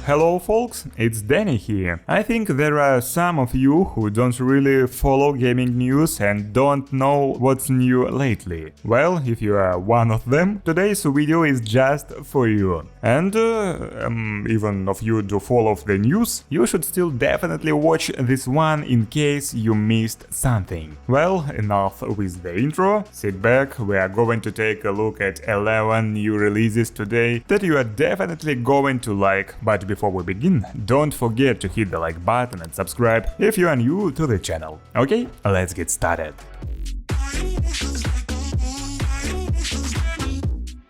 Hello folks, it's Deni here. I think there are some of you who don't really follow gaming news and don't know what's new lately. Well, if you are one of them, today's video is just for you. And even if you do follow the news, you should still definitely watch this one in case you missed something. Well, enough with the intro, sit back, we are going to take a look at 11 new releases today that you are definitely going to like, but before we begin, don't forget to hit the like button and subscribe if you are new to the channel. Okay, let's get started.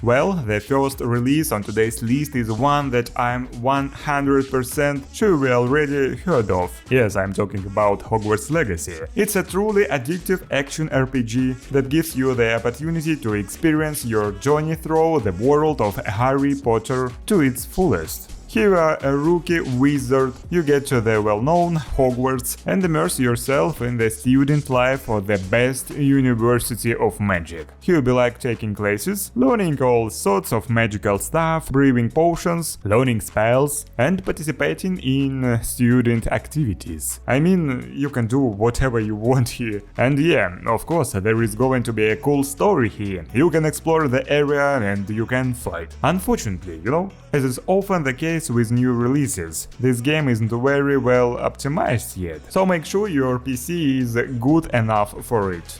Well, the first release on today's list is one that I'm 100% sure we already heard of. Yes, I'm talking about Hogwarts Legacy. It's a truly addictive action RPG that gives you the opportunity to experience your journey through the world of Harry Potter to its fullest. Here you are a rookie wizard, you get to the well-known Hogwarts and immerse yourself in the student life of the best university of magic. You'll be like taking classes, learning all sorts of magical stuff, brewing potions, learning spells, and participating in student activities. I mean, you can do whatever you want here. And yeah, of course, there is going to be a cool story here. You can explore the area and you can fight. Unfortunately, as is often the case with new releases, this game isn't very well optimized yet, so make sure your PC is good enough for it.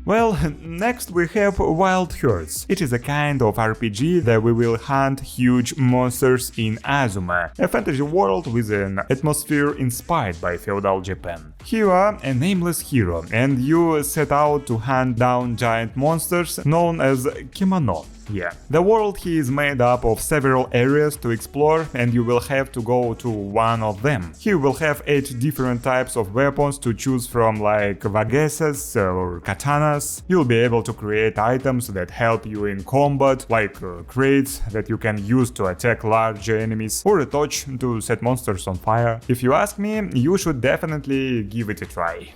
Well, next we have Wild Hearts. It is a kind of RPG that we will hunt huge monsters in Azuma, a fantasy world with an atmosphere inspired by feudal Japan. Here you are a nameless hero, and you set out to hunt down giant monsters known as Kimono. Yeah. The world here is made up of several areas to explore, and you will have to go to one of them. Here you will have 8 different types of weapons to choose from, like vagesas or katanas. You'll be able to create items that help you in combat, like crates that you can use to attack large enemies, or a torch to set monsters on fire. If you ask me, you should definitely give it a try.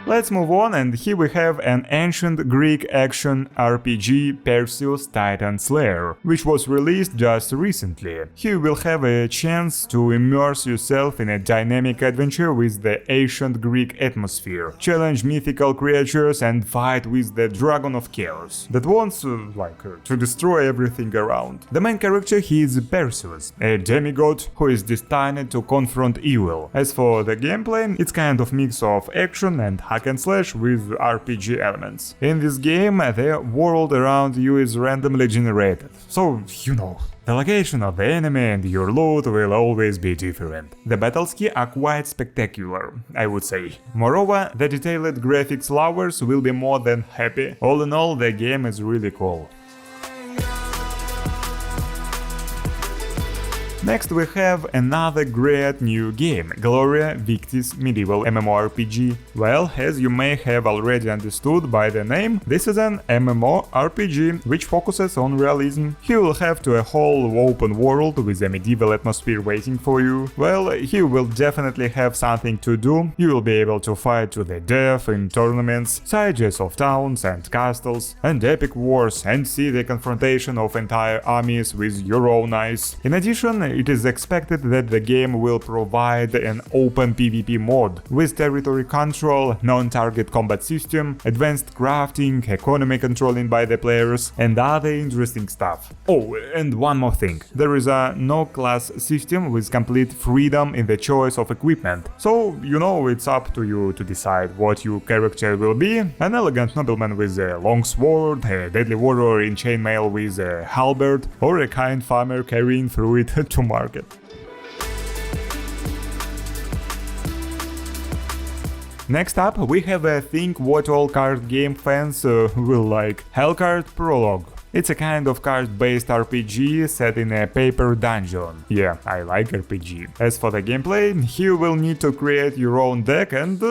Let's move on, and here we have an ancient Greek action RPG, Perseus Titan Slayer, which was released just recently. Here you will have a chance to immerse yourself in a dynamic adventure with the ancient Greek atmosphere, challenge mythical creatures and fight with the Dragon of Chaos that wants to destroy everything around. The main character here is Perseus, a demigod who is destined to confront evil. As for the gameplay, it's kind of mix of action and hack and slash with RPG elements. In this game, the world around you is randomly generated, so the location of the enemy and your loot will always be different. The battles here are quite spectacular, I would say. Moreover, the detailed graphics lovers will be more than happy. All in all, the game is really cool. Next we have another great new game, Gloria, Victis medieval MMORPG. Well, as you may have already understood by the name, this is an MMORPG which focuses on realism. You will have a whole open world with a medieval atmosphere waiting for you. Well, you will definitely have something to do. You will be able to fight to the death in tournaments, sieges of towns and castles, and epic wars, and see the confrontation of entire armies with your own eyes. In addition, it is expected that the game will provide an open PvP mode with territory control, non-target combat system, advanced crafting, economy controlling by the players, and other interesting stuff. Oh, and one more thing. There is a no-class system with complete freedom in the choice of equipment. So, it's up to you to decide what your character will be. An elegant nobleman with a long sword, a deadly warrior in chainmail with a halberd, or a kind farmer carrying through it to market. Next up, we have a thing what all card game fans will like, Hellcard Prologue. It's a kind of card-based RPG set in a paper dungeon. Yeah, I like RPG. As for the gameplay, you will need to create your own deck and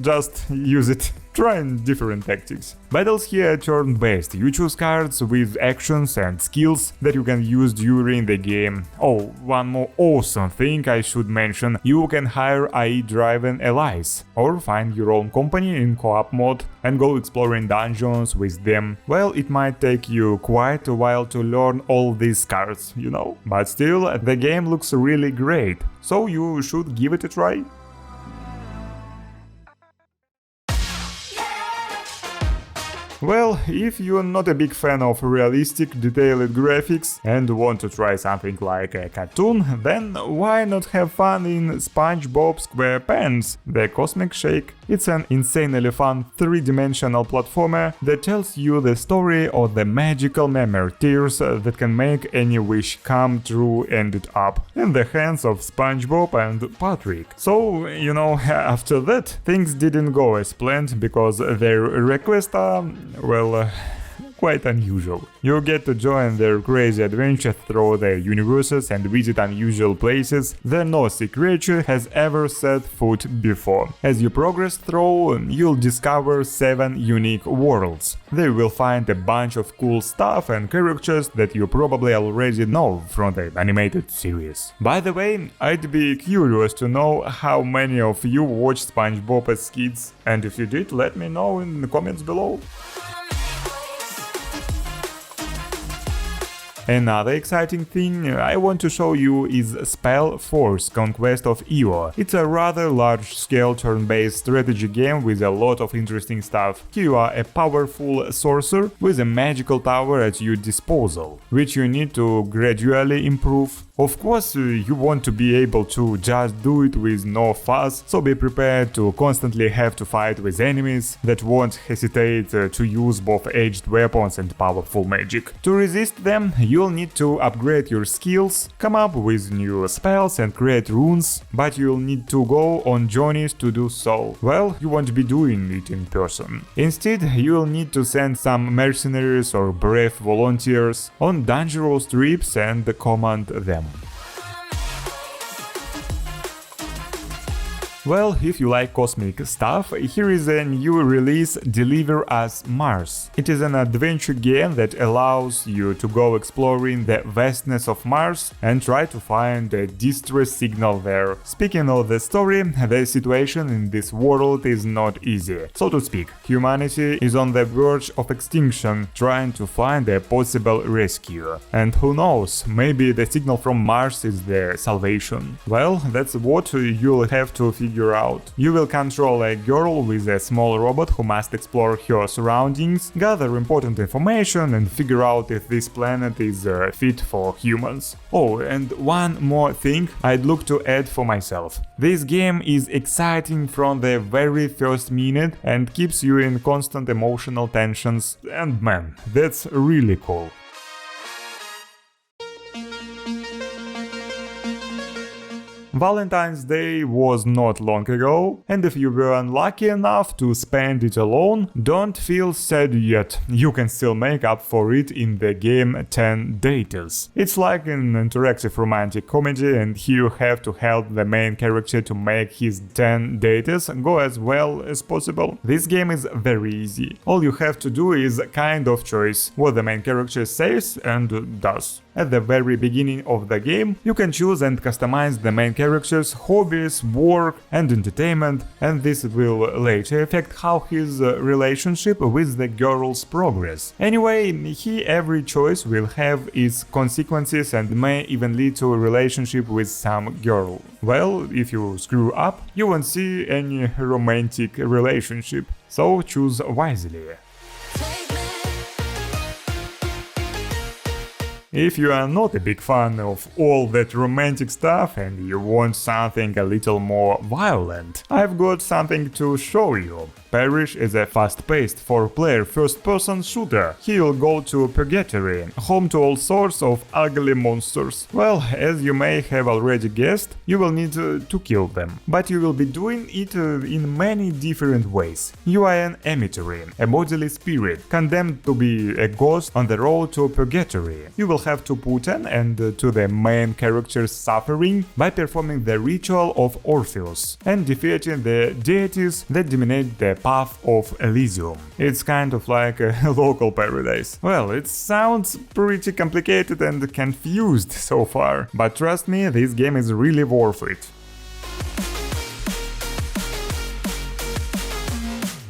just use it. trying different tactics. Battles here are turn-based, you choose cards with actions and skills that you can use during the game. Oh, one more awesome thing I should mention, you can hire AI-driven allies, or find your own company in co-op mode and go exploring dungeons with them. Well, it might take you quite a while to learn all these cards, you know, but still, the game looks really great, so you should give it a try. Well, if you're not a big fan of realistic, detailed graphics and want to try something like a cartoon, then why not have fun in Spongebob Squarepants, the Cosmic Shake? It's an insanely fun 3-dimensional platformer that tells you the story of the magical memory tears that can make any wish come true, ended up in the hands of Spongebob and Patrick. So, you know, after that, things didn't go as planned because their requests are, well, quite unusual. You get to join their crazy adventure through their universes and visit unusual places that no sea creature has ever set foot before. As you progress through, you'll discover 7 unique worlds. There you will find a bunch of cool stuff and characters that you probably already know from the animated series. By the way, I'd be curious to know how many of you watched SpongeBob as kids, and if you did, let me know in the comments below. Another exciting thing I want to show you is SpellForce Conquest of Eo. It's a rather large-scale turn-based strategy game with a lot of interesting stuff. Here you are a powerful sorcerer with a magical tower at your disposal, which you need to gradually improve. Of course, you want to be able to just do it with no fuss, so be prepared to constantly have to fight with enemies that won't hesitate to use both edged weapons and powerful magic. To resist them, you'll need to upgrade your skills, come up with new spells and create runes, but you'll need to go on journeys to do so. Well, you won't be doing it in person. Instead, you'll need to send some mercenaries or brave volunteers on dangerous trips and command them. Well, if you like cosmic stuff, here is a new release, Deliver Us Mars. It is an adventure game that allows you to go exploring the vastness of Mars and try to find a distress signal there. Speaking of the story, the situation in this world is not easy, so to speak. Humanity is on the verge of extinction, trying to find a possible rescue. And who knows, maybe the signal from Mars is their salvation. Well, that's what you'll have to figure out. You will control a girl with a small robot who must explore her surroundings, gather important information and figure out if this planet is fit for humans. Oh, and one more thing I'd look to add for myself. This game is exciting from the very first minute and keeps you in constant emotional tensions, and man, that's really cool. Valentine's Day was not long ago, and if you were unlucky enough to spend it alone, don't feel sad yet, you can still make up for it in the game 10 Dates. It's like an interactive romantic comedy, and here you have to help the main character to make his 10 dates go as well as possible. This game is very easy. All you have to do is kind of choice what the main character says and does. At the very beginning of the game, you can choose and customize the main character's hobbies, work and entertainment, and this will later affect how his relationship with the girl's progress. Anyway, here every choice will have its consequences and may even lead to a relationship with some girl. Well, if you screw up, you won't see any romantic relationship, so choose wisely. If you are not a big fan of all that romantic stuff and you want something a little more violent, I've got something to show you. Parish is a fast-paced 4-player first-person shooter. He'll go to Purgatory, home to all sorts of ugly monsters. Well, as you may have already guessed, you will need to kill them. But you will be doing it in many different ways. You are an emissary, a bodily spirit, condemned to be a ghost on the road to Purgatory. You will have to put an end to the main character's suffering by performing the ritual of Orpheus and defeating the deities that dominate the path of Elysium. It's kind of like a local paradise. Well, it sounds pretty complicated and confused so far, but trust me, this game is really worth it.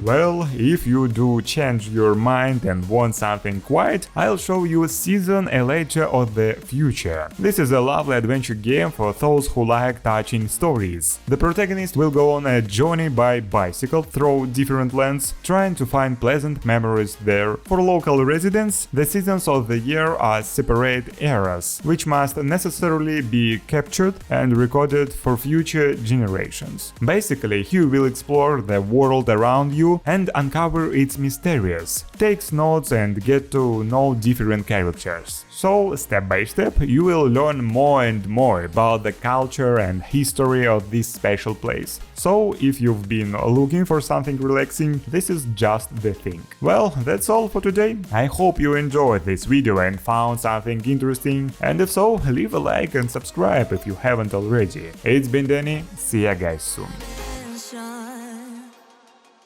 Well, if you do change your mind and want something quiet, I'll show you Season Elater of the Future. This is a lovely adventure game for those who like touching stories. The protagonist will go on a journey by bicycle through different lands, trying to find pleasant memories there. For local residents, the seasons of the year are separate eras, which must necessarily be captured and recorded for future generations. Basically, you will explore the world around you and uncover its mysteries, take notes and get to know different characters. So, step by step, you will learn more and more about the culture and history of this special place. So, if you've been looking for something relaxing, this is just the thing. Well, that's all for today. I hope you enjoyed this video and found something interesting, and if so, leave a like and subscribe if you haven't already. It's been Deni, see ya guys soon.